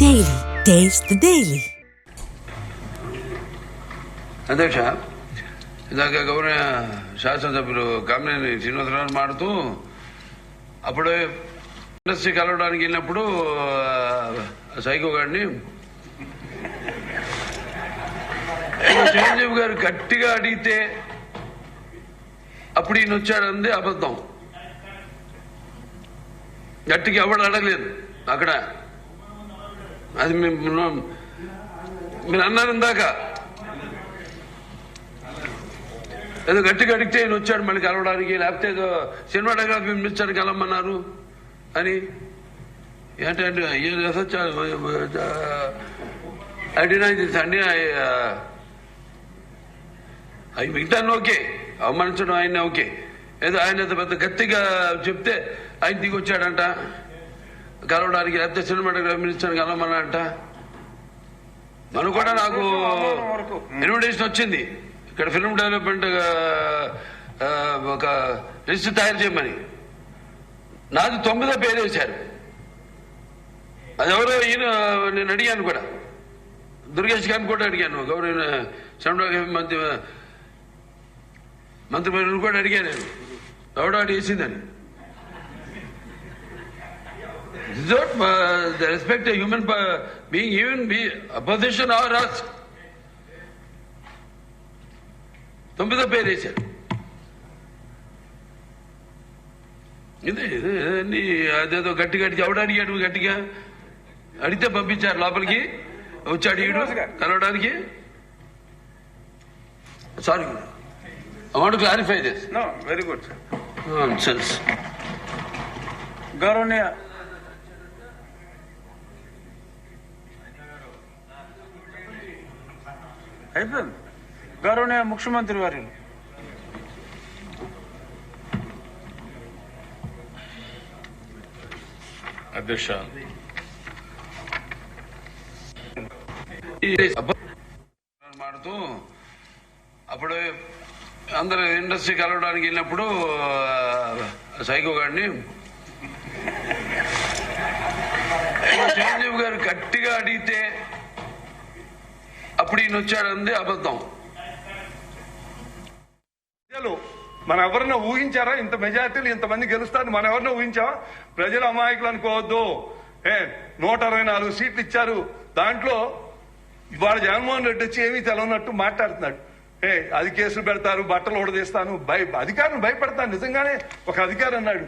Daily. Taste the Daily. అధ్యక్ష, ఇందాక గౌరవ శాసనసభ్యులు కామినేని శ్రీనివాసరావు మాడుతూ అప్పుడు ఇండస్ట్రీ కలవడానికి వెళ్ళినప్పుడు సైకో గారిని చిరంజీవి గారు గట్టిగా అడిగితే అప్పుడు ఈయన వచ్చాడంది అబద్ధం. గట్టిగా ఎవడు అడగలేదు అక్కడ. అది మీరు అన్నారు ఇందాక, ఏదో గట్టిగా అడిగితే ఈయన వచ్చాడు మళ్ళీ కలవడానికి, లేకపోతే ఏదో సినిమాటోగ్రఫీ మినిస్టర్ కలవమన్నారు అని. ఏంటంటే అండి అవి మిగతాను ఓకే, అవమానించడం ఆయన ఓకే. ఏదో ఆయన పెద్ద గట్టిగా చెప్తే ఆయన దిగి వచ్చాడంట కలవడానికి, లేకపోతే సినిమాటోగ్రఫీ మినిస్టర్ కలవమన్నాడంట. మనం కూడా నాకు ఇన్విటేషన్ వచ్చింది ఇక్కడ ఫిల్మ్ డెవలప్మెంట్ ఒక లిస్ట్ తయారు చేయమని. నాది 9వ పేరు వేశారు. అది ఎవరో ఈయన నేను అడిగాను కూడా, దుర్గేష్ గారిని కూడా అడిగాను, గౌరవ సినిమాటోగ్రఫీ మంత్రి కూడా అడిగాను నేను, ఎవడో వేసిందని. This is not the respect a human being, even be opposition or us. 9వ పేరు వేశారు. ఇదే అదేదో గట్టిగా ఎవడు అడిగాడు, గట్టిగా అడిగితే పంపించారు లోపలికి. వచ్చాడు ఈడు కలవడానికి. Sorry, I want to clarify this. No, very good. Nonsense. గౌరవనీయ అయిపోయింది. గౌరవనీయ ముఖ్యమంత్రి వారిని అధ్యక్ష, మాడుతూ అప్పుడు అందరూ ఇండస్ట్రీ కలవడానికి వెళ్ళినప్పుడు సైకో గారిని చిరంజీవి గారు గట్టిగా అడిగితే అప్పుడు ఈయన వచ్చాడంది అబద్ధం. మనం ఎవరన్నా ఊహించారా ఇంత మెజార్టీలు ఇంతమంది గెలుస్తారు? మనం ఎవరన్నా ఊహించావా? ప్రజలు అమాయకులు అనుకోవద్దు. 164 సీట్లు ఇచ్చారు. దాంట్లో ఇవాళ జగన్మోహన్ రెడ్డి వచ్చి ఏమీ తెలవనట్టు మాట్లాడుతున్నాడు. అది కేసులు పెడతారు, బట్టలు ఓడదీస్తాను, అధికారులు భయపడతాను. నిజంగానే ఒక అధికారి అన్నాడు,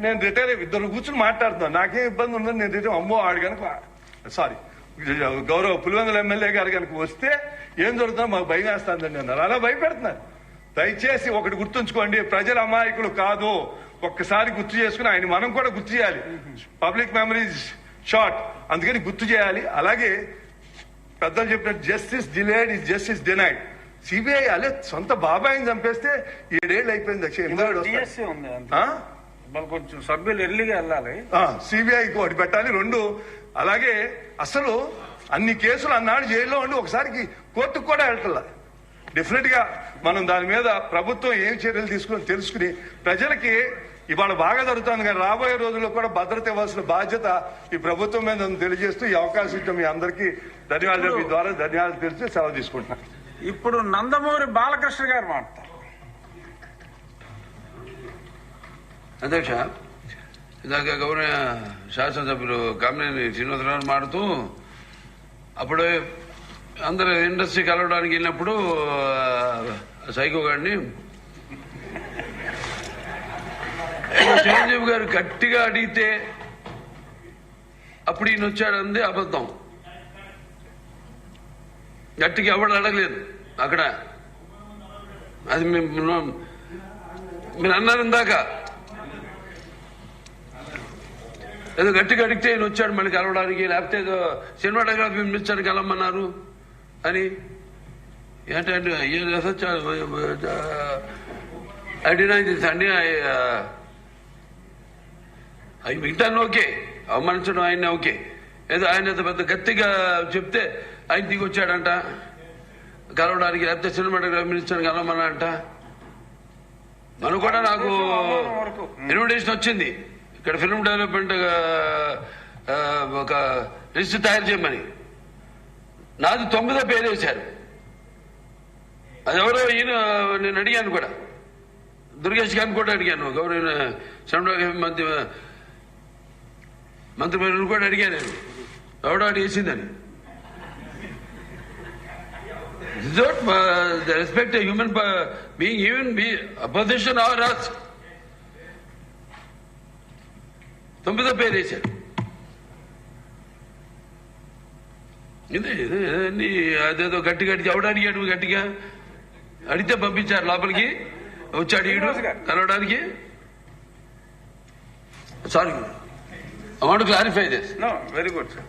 నేను రిటైర్ అయ్యి 2 కూర్చుని మాట్లాడుతున్నాను, నాకేం ఇబ్బంది ఉండదు, నేను రిటైర్ అమ్మో ఆడు కనుక సారీ గౌరవ పులివెందుల ఎమ్మెల్యే గారు కనుక వస్తే ఏం జరుగుతుందో మాకు భయం వేస్తుందండి అన్నారు. అలా భయపెడుతున్నారు. దయచేసి ఒకటి గుర్తుంచుకోండి, ప్రజల అమాయకులు కాదు. ఒక్కసారి గుర్తు చేసుకుని ఆయన మనం కూడా గుర్తు చేయాలి. పబ్లిక్ మెమరీస్ షార్ట్, అందుకని గుర్తు చేయాలి. అలాగే పెద్దలు చెప్పినట్టు justice delayed is justice denied. CBI అలే సొంత బాబాయిని చంపేస్తే 7 ఏళ్ళు అయిపోయింది. కొంచెం సభ్యులు ఎర్లీగా వెళ్ళాలి. సిబిఐకి ఒకటి పెట్టాలి. 2 అలాగే అసలు అన్ని కేసులు అన్నాడు జైల్లో ఉండి ఒకసారికి కోర్టుకు కూడా వెళ్ళట్లా. డెఫినెట్ గా మనం దాని మీద ప్రభుత్వం ఏం చర్యలు తీసుకుని తెలుసుకుని ప్రజలకి ఇవాళ బాగా జరుగుతుంది, కానీ రాబోయే రోజుల్లో కూడా భద్రత ఇవ్వాల్సిన బాధ్యత ఈ ప్రభుత్వం మీద తెలియజేస్తూ ఈ అవకాశం ఇచ్చిన మీ అందరికీ ధన్యవాదాలు. మీ ద్వారా ధన్యవాదాలు తెలిసి సెలవు తీసుకుంటున్నాను. ఇప్పుడు నందమూరి బాలకృష్ణ గారు మాట్లాడతారు. అధ్యక్ష, ఇందాక గౌరవ శాసనసభ్యులు కామినేని శ్రీనివాసరావు మాడుతూ అప్పుడు అందరూ ఇండస్ట్రీ కలవడానికి వెళ్ళినప్పుడు సైకో గారిని చిరంజీవి గారు గట్టిగా అడిగితే అప్పుడు ఈయన వచ్చాడంది అబద్ధం. గట్టిగా ఎవడు అడగలేదు అక్కడ. అది మీరు అన్నారు ఇందాక, ఏదో గట్టిగా అడిగితే ఈయన వచ్చాడు మళ్ళీ కలవడానికి, లేకపోతే ఏదో సినిమాటోగ్రఫీ మినిస్టర్ కలవమన్నారు అని. ఏంటంటే అండి అవి మిగతాను ఓకే, అవమానించడం ఆయన ఓకే. ఏదో ఆయన పెద్ద గట్టిగా చెప్తే ఆయన దిగి వచ్చాడంట కలవడానికి, లేకపోతే సినిమాటోగ్రఫీ మినిస్టర్ కలవమన్నాడంట. మనం కూడా నాకు ఇన్విటేషన్ వచ్చింది ఇక్కడ ఫిల్మ్ డెవలప్మెంట్ ఒక లిస్టు తయారు చేయమని. నాది 9వ పేరు వేశారు. అది ఎవరో ఈయన నేను అడిగాను కూడా, దుర్గేష్ గారిని కూడా అడిగాను, గౌరవ మంత్రి కూడా అడిగాను నేను, ఎవడో అడి వేసిందని. Respect human being, even be opposition or us. 9వ పేరు వేశారు. ఇదే అదేదో గట్టిగా ఎవడు అడిగాడు, గట్టిగా అడిగితే పంపించారు లోపలికి, వచ్చి అడిగాడు కలవడానికి. Sorry, I want to clarify this. No, very good sir.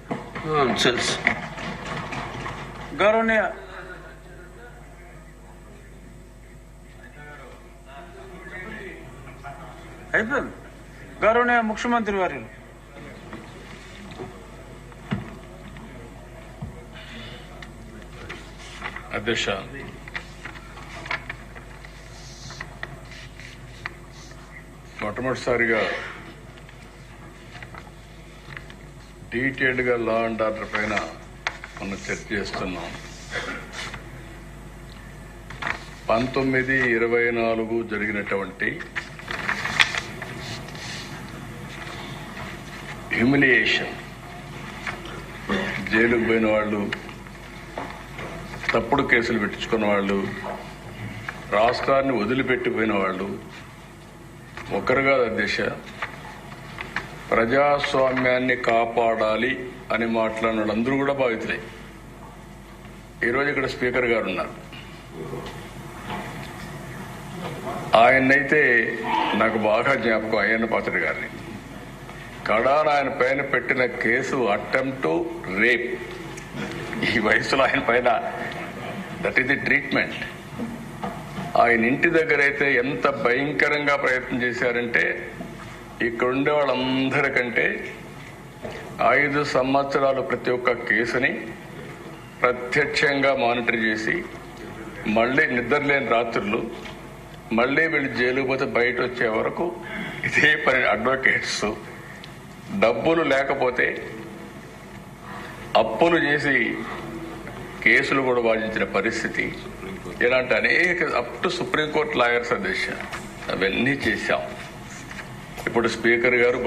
Sense గౌరవనీయ అయిపోయింది. గౌరవనీయ ముఖ్యమంత్రి వర్యులు. అధ్యక్ష, మొట్టమొదటిసారిగా డీటెయిల్డ్గా లా అండ్ ఆర్డర్ పైన మనం చర్చ చేస్తున్నాం. 19/24 జరిగినటువంటి హ్యూమిలియేషన్, జైలుకు పోయిన వాళ్ళు, తప్పుడు కేసులు పెట్టించుకున్న వాళ్ళు, రాష్ట్రాన్ని వదిలిపెట్టిపోయిన వాళ్ళు ఒకరు కాదు అధ్యక్ష. ప్రజాస్వామ్యాన్ని కాపాడాలి అని మాట్లాడిన వాళ్ళందరూ కూడా బాధితులే. ఈరోజు ఇక్కడ స్పీకర్ గారు ఉన్నారు. ఆయన్నైతే నాకు బాగా జ్ఞాపకం, అయ్యన్న పాత్రుడు గారిని. కడాన ఆయన పైన పెట్టిన కేసు అటెంప్ట్ రేప్. ఈ వయసులో ఆయన పైన దట్ ఈస్ ది ట్రీట్మెంట్. ఆయన ఇంటి దగ్గర అయితే ఎంత భయంకరంగా ప్రయత్నం చేశారంటే, ఇక్కడ ఉండే వాళ్ళందరికంటే 5 సంవత్సరాలు ప్రతి ఒక్క కేసుని ప్రత్యక్షంగా మానిటర్ చేసి, మళ్ళీ నిద్రలేని రాత్రులు, మళ్ళీ వీళ్ళు జైలు పోతే బయట వచ్చే వరకు ఇదే పని. అడ్వకేట్స్ డబ్బులు లేకపోతే అప్పులు చేసి కేసులు కూడా వాదించిన పరిస్థితి. ఇలాంటి అనేక అప్ టు సుప్రీంకోర్టు లాయర్స్ అధ్యక్ష అవన్నీ చేశాం. ఇప్పుడు స్పీకర్ గారు